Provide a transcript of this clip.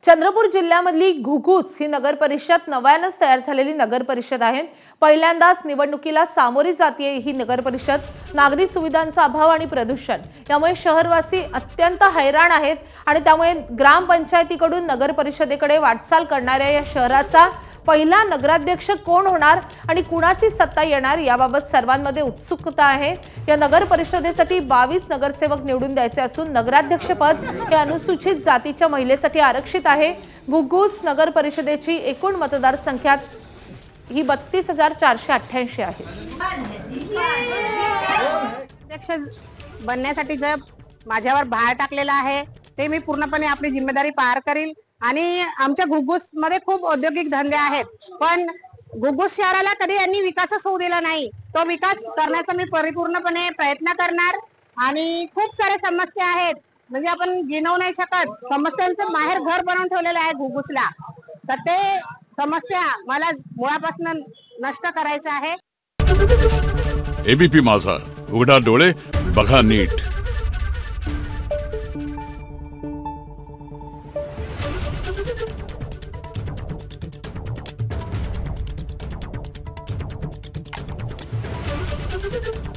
चंद्रपूर जिल्ह्यामधली घुगुस ही नगर परिषद नव्यानच तयार झालेली नगर परिषद आहे। पहिल्यांदाच निवडणुकीला सामोरी जाते ही नगर परिषद। नागरी सुविधांचा अभाव आणि प्रदूषण यामुळे शहरवासी अत्यंत हैराण आहेत आणि त्यामुळे ग्रामपंचायतीकडून नगर परिषदेकडे वाटचाल करणाऱ्या या शहराचा पहिला नगराध्यक्ष कोण होणार आणि कुणाची सत्ता येणार याबाबत सर्वांमध्ये उत्सुकता आहे। या नगर परिषदेसाठी 22 नगरसेवक निवडून द्यायचे असून नगराध्यक्षपद हे अनुसूचित जातीच्या महिलेसाठी आरक्षित आहे। घुगुस नगर परिषदेची एकूण मतदार संख्या ही 32,488 आहे। अध्यक्ष बनण्यासाठी जे माझ्यावर भार टाकलेला आहे ते मी पूर्णपणे आपली जिम्मेदारी पार करील। आणि आमच्या घुगुस मध्ये खूप औद्योगिक धंदे आहेत, पण घुगुस शहराला कधी यांनी विकासच होऊ दिला नाही। तो विकास करण्याचा मी परिपूर्णपणे प्रयत्न करणार। आणि खूप सारे समस्या आहेत, म्हणजे आपण गिनवू नाही शकत। समस्यांचं माहेर घर बनवून ठेवलेलं आहे घुगुसला, तर ते समस्या मला मुळापासून नष्ट करायचं आहे। एबीपी माझा, उघडा डोळे बघा नीट। Thank you.